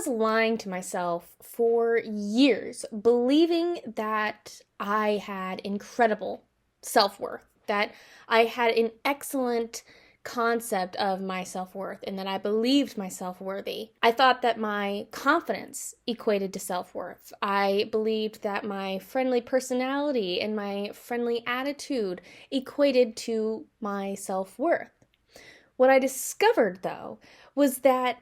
was lying to myself for years, believing that I had incredible self-worth, that I had an excellent concept of my self-worth, and that I believed myself worthy. I thought that my confidence equated to self-worth. I believed that my friendly personality and my friendly attitude equated to my self-worth. What I discovered, though, was that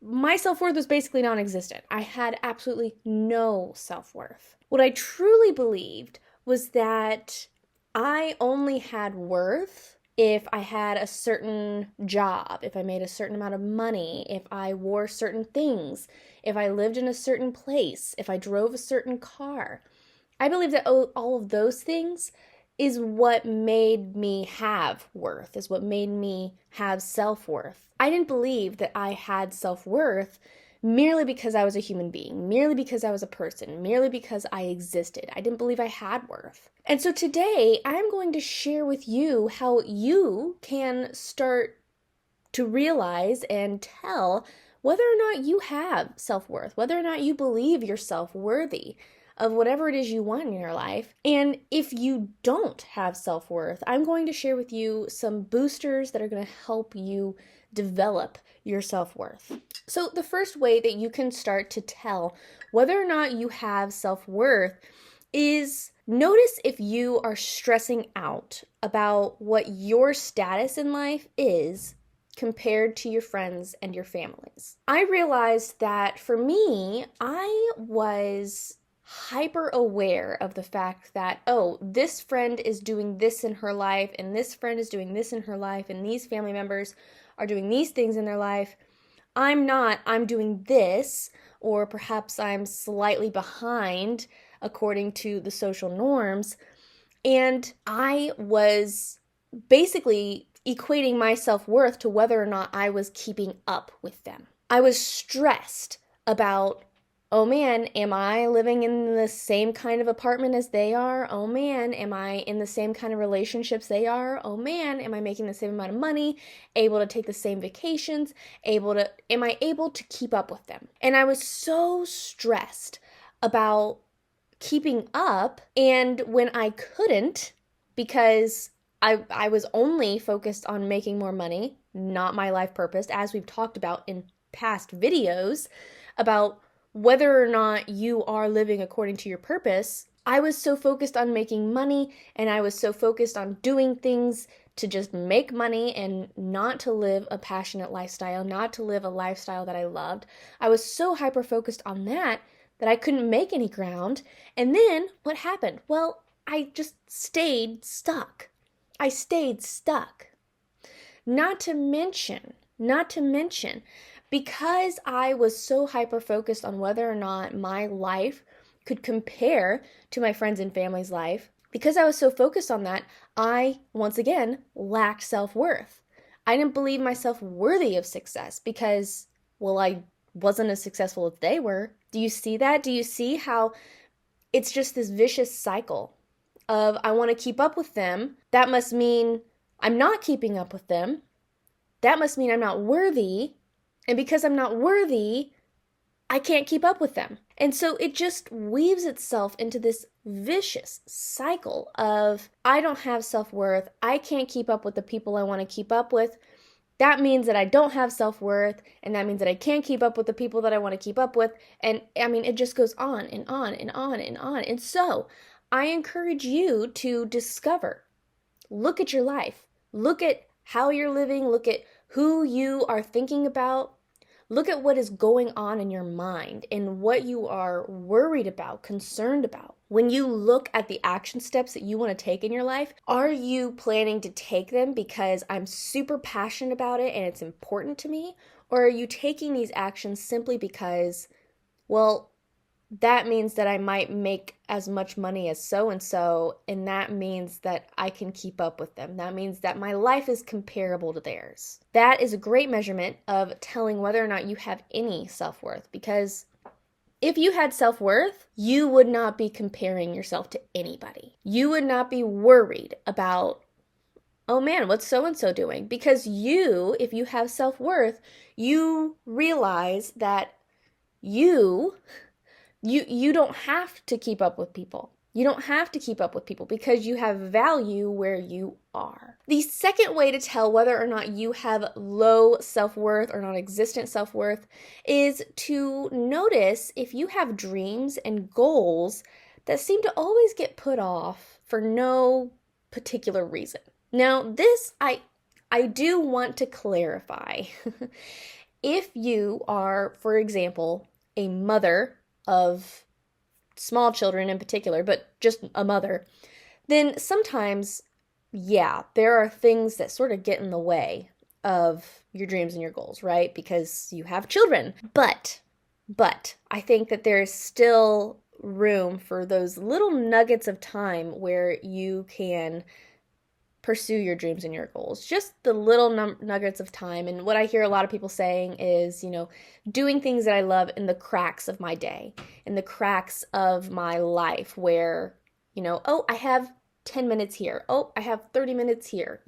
my self-worth was basically non-existent. I had absolutely no self-worth. What I truly believed was that I only had worth if I had a certain job, if I made a certain amount of money, if I wore certain things, if I lived in a certain place, if I drove a certain car. I believe that all of those things is what made me have worth, is what made me have self-worth. I didn't believe that I had self-worth merely because I was a human being, merely because I was a person, merely because I existed. I didn't believe I had worth. And so today, I'm going to share with you how you can start to realize and tell whether or not you have self-worth, whether or not you believe yourself worthy of whatever it is you want in your life. And if you don't have self-worth, I'm going to share with you some boosters that are going to help you develop your self-worth. So the first way that you can start to tell whether or not you have self-worth is notice if you are stressing out about what your status in life is compared to your friends and your families. I realized that for me, I was hyper aware of the fact that, oh, this friend is doing this in her life, and this friend is doing this in her life, and these family members are doing these things in their life. I'm not, I'm doing this, or perhaps I'm slightly behind according to the social norms. And I was basically equating my self-worth to whether or not I was keeping up with them. I was stressed about, oh man, am I living in the same kind of apartment as they are? Oh man, am I in the same kind of relationships they are? Oh man, am I making the same amount of money? Able to take the same vacations? Am I able to keep up with them? And I was so stressed about keeping up, and when I couldn't, because I was only focused on making more money, not my life purpose, as we've talked about in past videos about whether or not you are living according to your purpose. I was so focused on making money, and I was so focused on doing things to just make money and not to live a passionate lifestyle, not to live a lifestyle that I loved. I was so hyper-focused on that I couldn't make any ground. And then what happened? Well, I just stayed stuck. I stayed stuck. Not to mention, because I was so hyper-focused on whether or not my life could compare to my friends and family's life, because I was so focused on that, I, once again, lacked self-worth. I didn't believe myself worthy of success because, well, I wasn't as successful as they were. Do you see that? Do you see how it's just this vicious cycle of I want to keep up with them? That must mean I'm not keeping up with them. That must mean I'm not worthy. And because I'm not worthy, I can't keep up with them. And so it just weaves itself into this vicious cycle of I don't have self-worth. I can't keep up with the people I want to keep up with. That means that I don't have self-worth, and that means that I can't keep up with the people that I want to keep up with. And I mean, it just goes on and on and on and on. And so I encourage you to discover, look at your life, look at how you're living, look at who you are thinking about, look at what is going on in your mind and what you are worried about, concerned about. When you look at the action steps that you want to take in your life, are you planning to take them because I'm super passionate about it and it's important to me? Or are you taking these actions simply because, well, that means that I might make as much money as so-and-so, and that means that I can keep up with them. That means that my life is comparable to theirs. That is a great measurement of telling whether or not you have any self-worth, because if you had self-worth, you would not be comparing yourself to anybody. You would not be worried about oh man, what's so and so doing? Because you, if you have self worth, you realize that you you don't have to keep up with people. You don't have to keep up with people because you have value where you are. The second way to tell whether or not you have low self-worth or non-existent self-worth is to notice if you have dreams and goals that seem to always get put off for no particular reason. Now, this I do want to clarify. If you are, for example, a mother of small children in particular, but just a mother, then sometimes, yeah, there are things that sort of get in the way of your dreams and your goals, right? Because you have children. But I think that there is still room for those little nuggets of time where you can pursue your dreams and your goals. Just the little nuggets of time. And what I hear a lot of people saying is, doing things that I love in the cracks of my day, in the cracks of my life where, oh, I have 10 minutes here. Oh, I have 30 minutes here,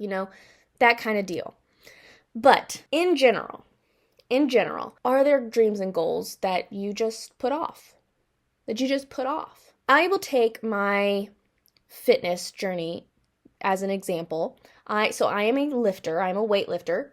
that kind of deal. But in general, are there dreams and goals that you just put off? I will take my fitness journey as an example. I am a lifter, I'm a weightlifter,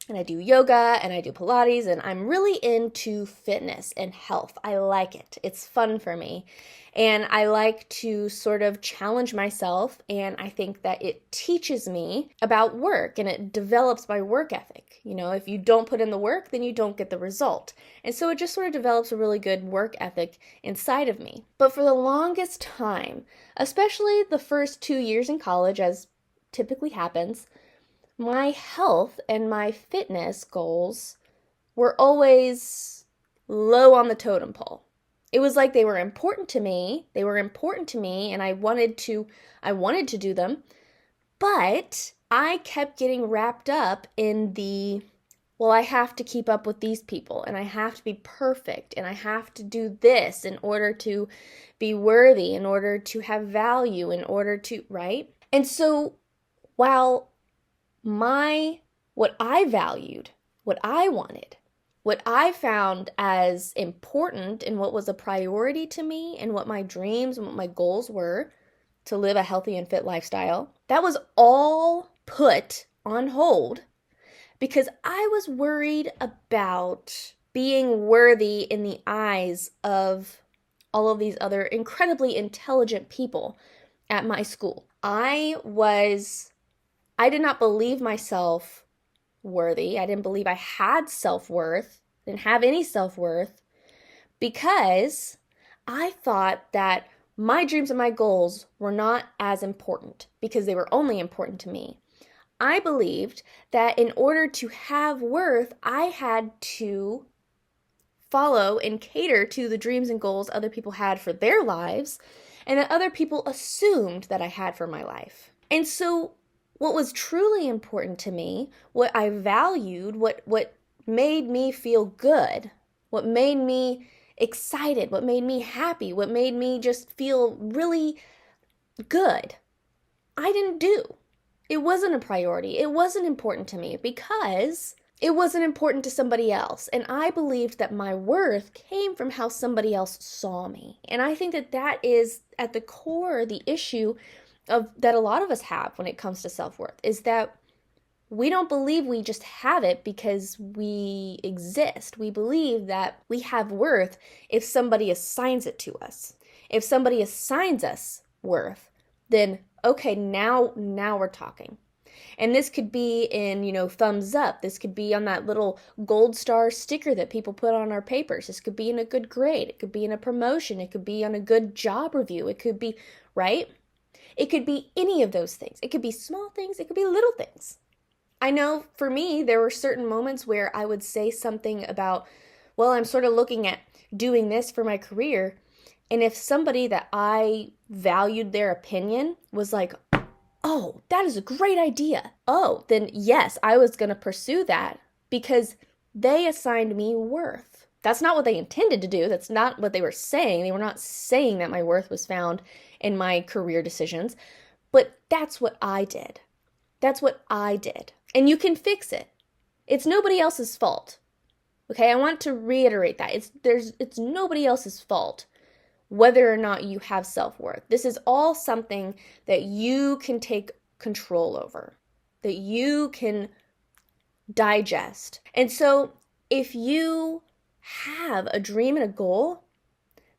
and I do yoga and I do Pilates, and I'm really into fitness and health. I like it. It's fun for me. And I like to sort of challenge myself, and I think that it teaches me about work and it develops my work ethic. If you don't put in the work, then you don't get the result. And so it just sort of develops a really good work ethic inside of me. But for the longest time, especially the first 2 years in college, as typically happens, my health and my fitness goals were always low on the totem pole. It was like they were important to me. And I wanted to do them. But I kept getting wrapped up in I have to keep up with these people, and I have to be perfect, and I have to do this in order to be worthy, in order to have value, in order to, right? And so while what I valued, what I wanted, what I found as important and what was a priority to me and what my dreams and what my goals were to live a healthy and fit lifestyle, that was all put on hold because I was worried about being worthy in the eyes of all of these other incredibly intelligent people at my school. I did not believe myself worthy. I didn't believe I had self-worth, didn't have any self-worth, because I thought that my dreams and my goals were not as important because they were only important to me. I believed that in order to have worth, I had to follow and cater to the dreams and goals other people had for their lives and that other people assumed that I had for my life. And so what was truly important to me, what I valued, what made me feel good, what made me excited, what made me happy, what made me just feel really good, I didn't do. It wasn't a priority. It wasn't important to me because it wasn't important to somebody else. And I believed that my worth came from how somebody else saw me. And I think that is at the core the issue that a lot of us have when it comes to self-worth, is that we don't believe we just have it because we exist. We believe that we have worth if somebody assigns it to us. If somebody assigns us worth, then okay, now we're talking. And this could be in, thumbs up. This could be on that little gold star sticker that people put on our papers. This could be in a good grade. It could be in a promotion. It could be on a good job review. It could be, right? It could be any of those things. It could be small things. It could be little things. I know for me, there were certain moments where I would say something about, well, I'm sort of looking at doing this for my career. And if somebody that I valued their opinion was like, oh, that is a great idea. Oh, then yes, I was going to pursue that because they assigned me worth. That's not what they intended to do. That's not what they were saying. They were not saying that my worth was found in my career decisions, but that's what I did. That's what I did. And you can fix it. It's nobody else's fault. Okay, I want to reiterate that. It's nobody else's fault whether or not you have self-worth. This is all something that you can take control over, that you can digest. And so if you have a dream and a goal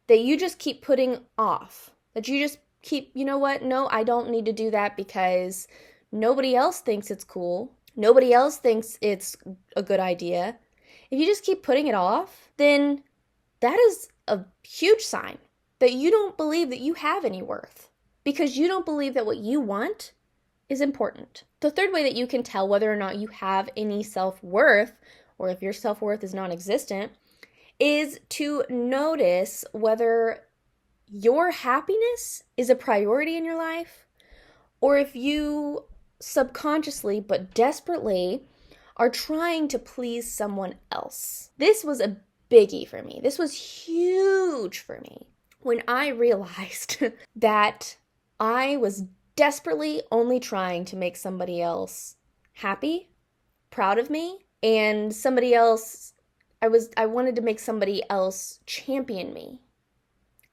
that you just keep putting off, that you just keep, you know what, no, I don't need to do that because nobody else thinks it's cool. Nobody else thinks it's a good idea. If you just keep putting it off, then that is a huge sign that you don't believe that you have any worth, because you don't believe that what you want is important. The third way that you can tell whether or not you have any self-worth, or if your self-worth is non-existent, is to notice whether your happiness is a priority in your life, or if you subconsciously but desperately are trying to please someone else. This was a biggie for me. This was huge for me when I realized that I was desperately only trying to make somebody else happy, proud of me, and somebody else, I wanted to make somebody else champion me.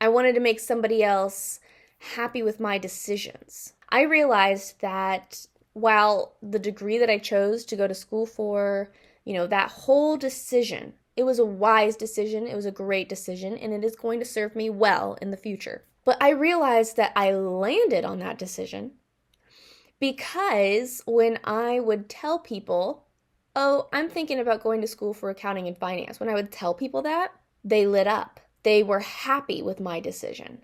I wanted to make somebody else happy with my decisions. I realized that while the degree that I chose to go to school for, that whole decision, it was a wise decision, it was a great decision, and it is going to serve me well in the future. But I realized that I landed on that decision because when I would tell people, oh, I'm thinking about going to school for accounting and finance, when I would tell people that, they lit up. They were happy with my decision.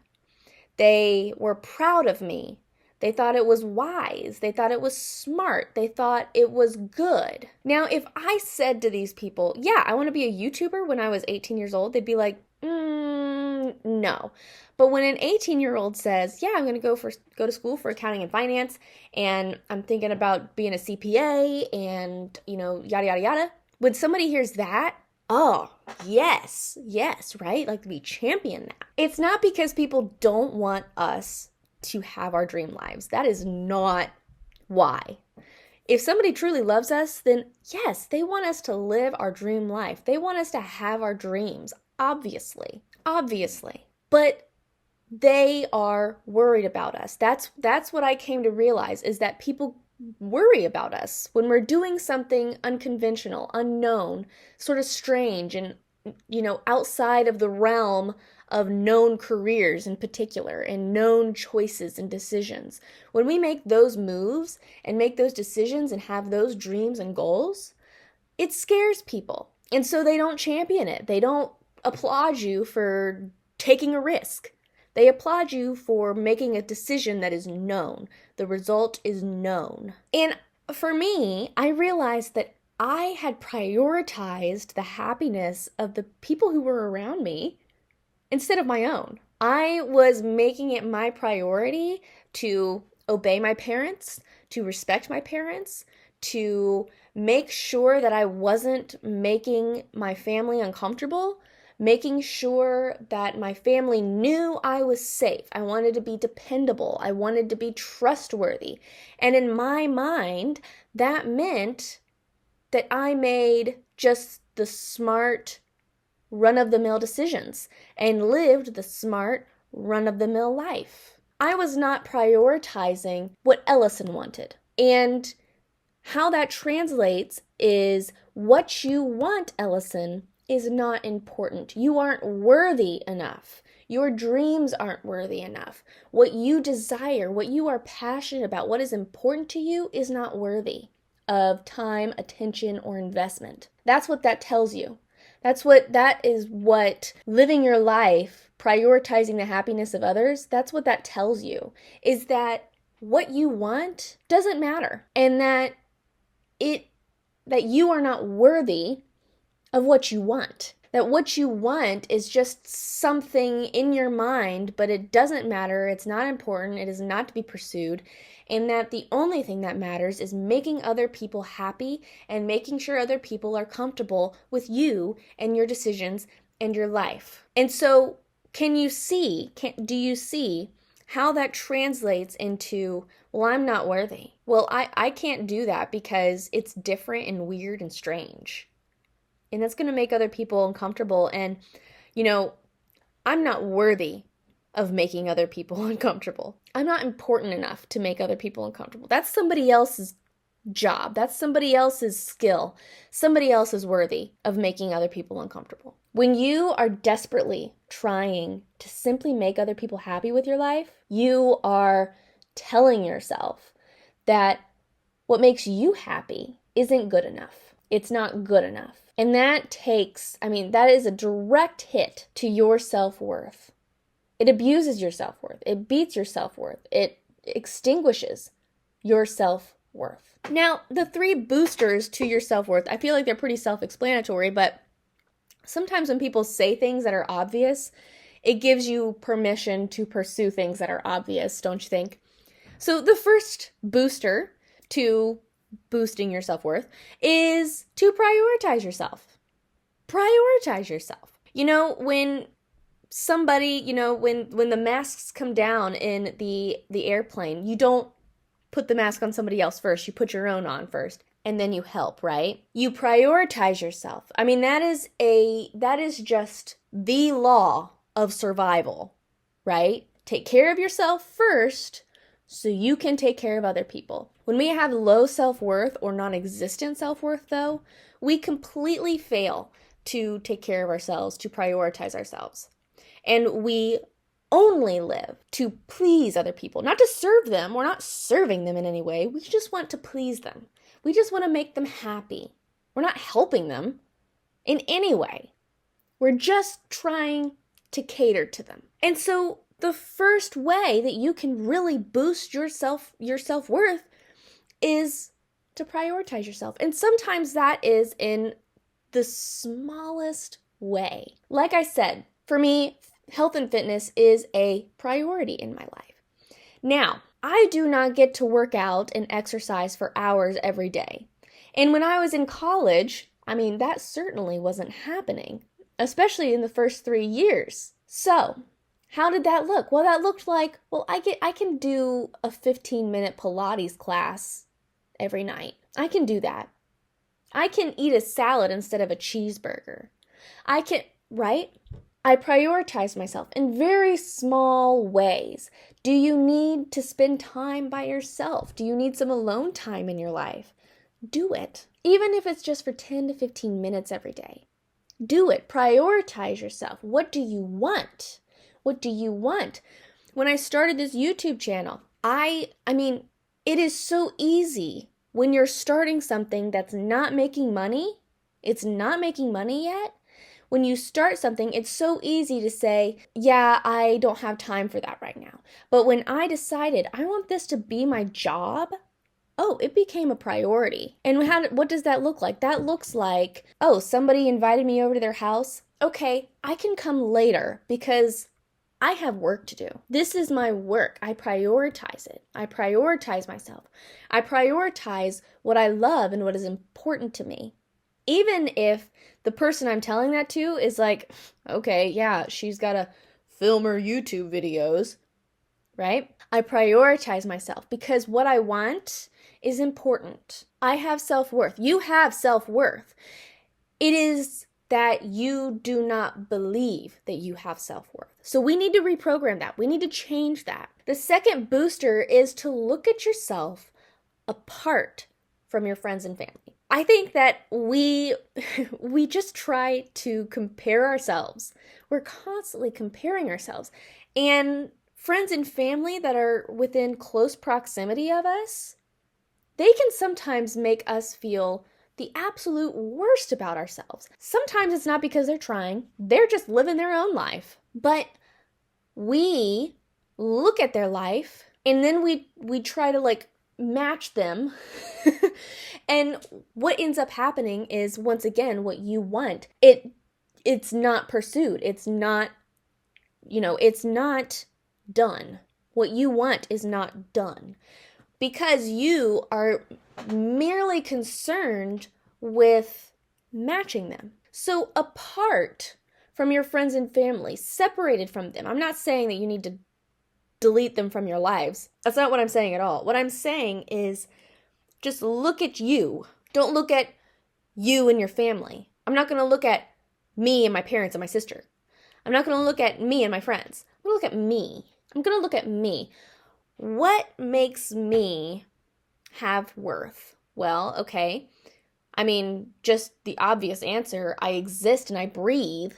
They were proud of me. They thought it was wise. They thought it was smart. They thought it was good. Now, if I said to these people, yeah, I want to be a YouTuber when I was 18 years old, they'd be like, no. But when an 18-year-old says, yeah, I'm going to go to school for accounting and finance, and I'm thinking about being a CPA and, yada, yada, yada. When somebody hears that, oh, yes, right? Like, we champion that. It's not because people don't want us to have our dream lives. That is not why. If somebody truly loves us, then yes, they want us to live our dream life. They want us to have our dreams, obviously. But they are worried about us. That's what I came to realize, is that people worry about us when we're doing something unconventional, unknown, sort of strange, and outside of the realm of known careers in particular, and known choices and decisions. When we make those moves and make those decisions and have those dreams and goals, it scares people. And so they don't champion it. They don't applaud you for taking a risk. They applaud you for making a decision that is known. The result is known. And for me, I realized that I had prioritized the happiness of the people who were around me instead of my own. I was making it my priority to obey my parents, to respect my parents, to make sure that I wasn't making my family uncomfortable, making sure that my family knew I was safe. I wanted to be dependable. I wanted to be trustworthy. And in my mind, that meant that I made just the smart, run-of-the-mill decisions and lived the smart, run-of-the-mill life. I was not prioritizing what Ellison wanted. And how that translates is what you want, Ellison, is not important. You aren't worthy enough. Your dreams aren't worthy enough. What you desire, what you are passionate about, what is important to you is not worthy of time, attention, or investment. That's what that tells you. That is what living your life, prioritizing the happiness of others, that's what that tells you, is that what you want doesn't matter, and that you are not worthy of what you want. That what you want is just something in your mind, but it doesn't matter, it's not important, it is not to be pursued, and that the only thing that matters is making other people happy and making sure other people are comfortable with you and your decisions and your life. And so do you see how that translates into, well, I'm not worthy. Well, I can't do that because it's different and weird and strange. And that's going to make other people uncomfortable. And, you know, I'm not worthy of making other people uncomfortable. I'm not important enough to make other people uncomfortable. That's somebody else's job. That's somebody else's skill. Somebody else is worthy of making other people uncomfortable. When you are desperately trying to simply make other people happy with your life, you are telling yourself that what makes you happy isn't good enough. It's not good enough. And that is a direct hit to your self-worth. It abuses your self-worth. It beats your self-worth. It extinguishes your self-worth. Now, the 3 boosters to your self-worth, I feel like they're pretty self-explanatory, but sometimes when people say things that are obvious, it gives you permission to pursue things that are obvious, don't you think? So the first booster to boosting your self-worth is to prioritize yourself. Prioritize yourself. When somebody, when the masks come down in the airplane, you don't put the mask on somebody else first. You put your own on first, and then you help, right? You prioritize yourself. I mean, that is just the law of survival, right? Take care of yourself first so you can take care of other people. When we have low self-worth or non-existent self-worth, though, we completely fail to take care of ourselves, to prioritize ourselves. And we only live to please other people, not to serve them. We're not serving them in any way. We just want to please them. We just want to make them happy. We're not helping them in any way. We're just trying to cater to them. And so the first way that you can really boost your self-worth is to prioritize yourself. And sometimes that is in the smallest way. Like I said, for me, health and fitness is a priority in my life. Now, I do not get to work out and exercise for hours every day. And when I was in college, that certainly wasn't happening, especially in the first 3 years. So, how did that look? Well, that looked like, I can do a 15-minute Pilates class every night. I can do that. I can eat a salad instead of a cheeseburger. Right? I prioritize myself in very small ways. Do you need to spend time by yourself? Do you need some alone time in your life? Do it. Even if it's just for 10 to 15 minutes every day. Do it. Prioritize yourself. What do you want? What do you want? When I started this YouTube channel, it is so easy when you're starting something that's not making money. It's not making money yet. When you start something, it's so easy to say, yeah, I don't have time for that right now. But when I decided I want this to be my job, it became a priority. And what does that look like? That looks like, somebody invited me over to their house. Okay, I can come later because I have work to do. This is my work. I prioritize it. I prioritize myself. I prioritize what I love and what is important to me. Even if the person I'm telling that to is like, okay, yeah, she's got to film her YouTube videos, right? I prioritize myself because what I want is important. I have self-worth. You have self-worth. It is that you do not believe that you have self-worth. So we need to reprogram that. We need to change that. The second booster is to look at yourself apart from your friends and family. I think that we just try to compare ourselves. We're constantly comparing ourselves. And friends and family that are within close proximity of us, they can sometimes make us feel the absolute worst about ourselves. Sometimes it's not because they're trying. They're just living their own life. But we look at their life and then we try to match them. And what ends up happening is, once again, what you want, it's not pursued. It's not, it's not done. What you want is not done because you are merely concerned with matching them. So apart from your friends and family, separated from them, I'm not saying that you need to delete them from your lives. That's not what I'm saying at all. What I'm saying is just look at you. Don't look at you and your family. I'm not going to look at me and my parents and my sister. I'm not going to look at me and my friends. I'm going to look at me. I'm going to look at me. What makes me have worth? Well, okay. I mean, just the obvious answer. I exist and I breathe.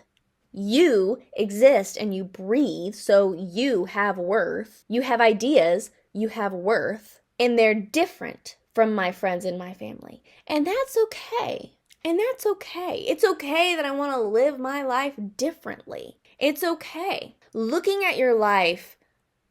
You exist and you breathe, so you have worth. You have ideas, you have worth. And they're different from my friends and my family. And that's okay. And that's okay. It's okay that I want to live my life differently. It's okay. Looking at your life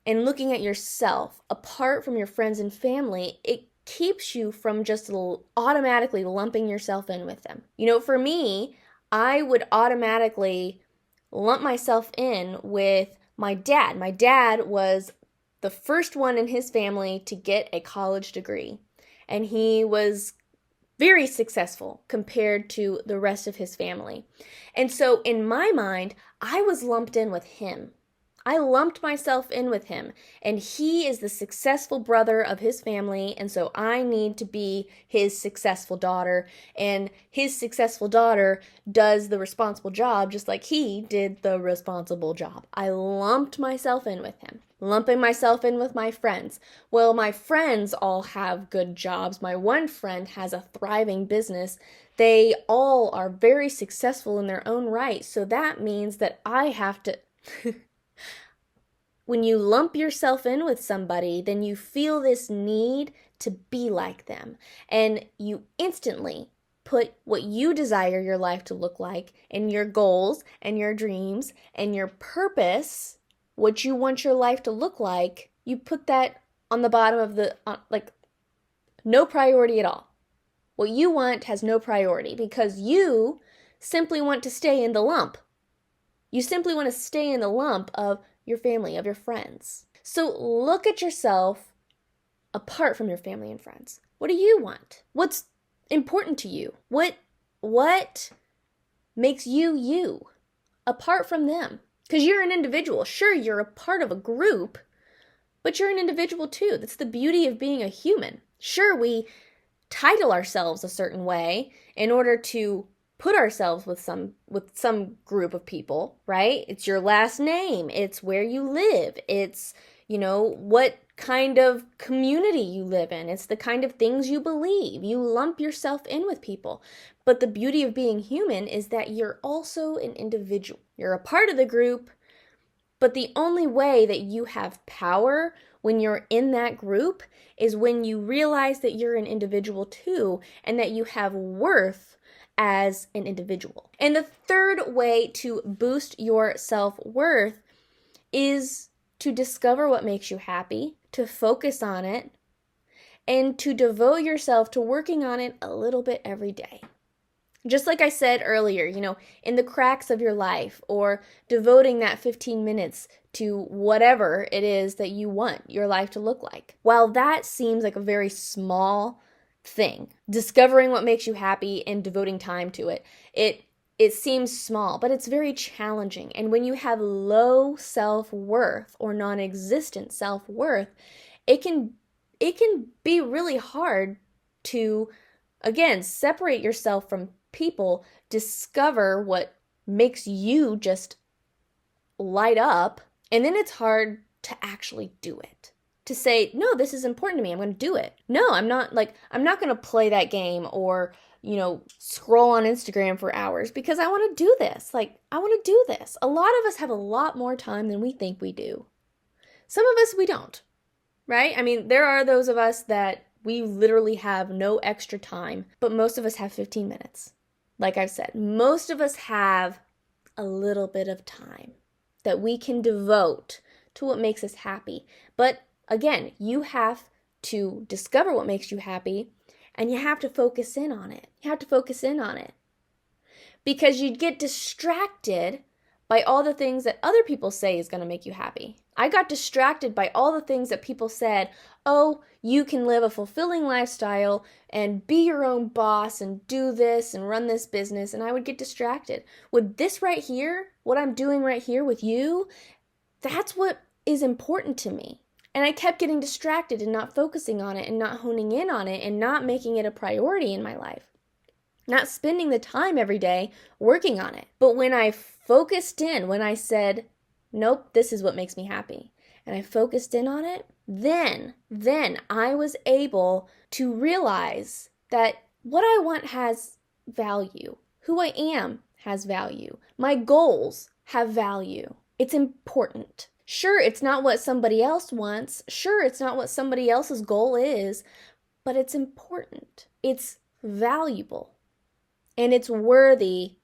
and looking at yourself apart from your friends and family, it keeps you from just automatically lumping yourself in with them. You know, for me, I would automatically lump myself in with my dad. My dad was the first one in his family to get a college degree, and he was very successful compared to the rest of his family. And so in my mind, I was lumped in with him. I lumped myself in with him, and he is the successful brother of his family, and so I need to be his successful daughter, and his successful daughter does the responsible job just like he did the responsible job. I lumped myself in with him, lumping myself in with my friends. Well, my friends all have good jobs. My one friend has a thriving business. They all are very successful in their own right, so that means that I have to... When you lump yourself in with somebody, then you feel this need to be like them. And you instantly put what you desire your life to look like and your goals and your dreams and your purpose, what you want your life to look like, you put that on the bottom of the, no priority at all. What you want has no priority because you simply want to stay in the lump. You simply want to stay in the lump of your family, of your friends. So look at yourself apart from your family and friends. What do you want? What's important to you? What makes you you apart from them? Because you're an individual. Sure, you're a part of a group, but you're an individual too. That's the beauty of being a human. Sure, we title ourselves a certain way in order to put ourselves with some group of people, right? It's your last name, it's where you live, it's, what kind of community you live in, it's the kind of things you believe. You lump yourself in with people. But the beauty of being human is that you're also an individual. You're a part of the group, but the only way that you have power when you're in that group is when you realize that you're an individual too, and that you have worth as an individual. And the third way to boost your self-worth is to discover what makes you happy, to focus on it, and to devote yourself to working on it a little bit every day. Just like I said earlier, in the cracks of your life, or devoting that 15 minutes to whatever it is that you want your life to look like. While that seems like a very small thing, discovering what makes you happy and devoting time to it, it seems small, but it's very challenging. And when you have low self-worth or non-existent self-worth, it can be really hard to, again, separate yourself from people, discover what makes you just light up, and then it's hard to actually do it. To say, no, this is important to me, I'm going to do it. No, I'm not going to play that game or, scroll on Instagram for hours because I want to do this. I want to do this. A lot of us have a lot more time than we think we do. Some of us, we don't, right? I mean, there are those of us that we literally have no extra time, but most of us have 15 minutes. Like I've said, most of us have a little bit of time that we can devote to what makes us happy. But again, you have to discover what makes you happy, and you have to focus in on it. You have to focus in on it. Because you'd get distracted by all the things that other people say is going to make you happy. I got distracted by all the things that people said, oh, you can live a fulfilling lifestyle and be your own boss and do this and run this business, and I would get distracted. With this right here, what I'm doing right here with you, that's what is important to me. And I kept getting distracted and not focusing on it and not honing in on it and not making it a priority in my life. Not spending the time every day working on it. But when I focused in, when I said, nope, this is what makes me happy, and I focused in on it, then I was able to realize that what I want has value. Who I am has value. My goals have value. It's important. Sure, it's not what somebody else wants. Sure, it's not what somebody else's goal is, but it's important. It's valuable. And it's worthy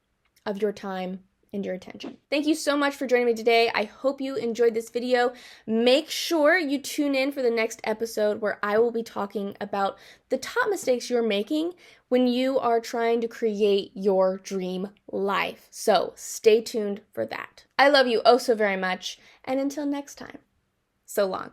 of your time and your attention. Thank you so much for joining me today. I hope you enjoyed this video. Make sure you tune in for the next episode where I will be talking about the top mistakes you're making when you are trying to create your dream life. So stay tuned for that. I love you oh so very much. And until next time, so long.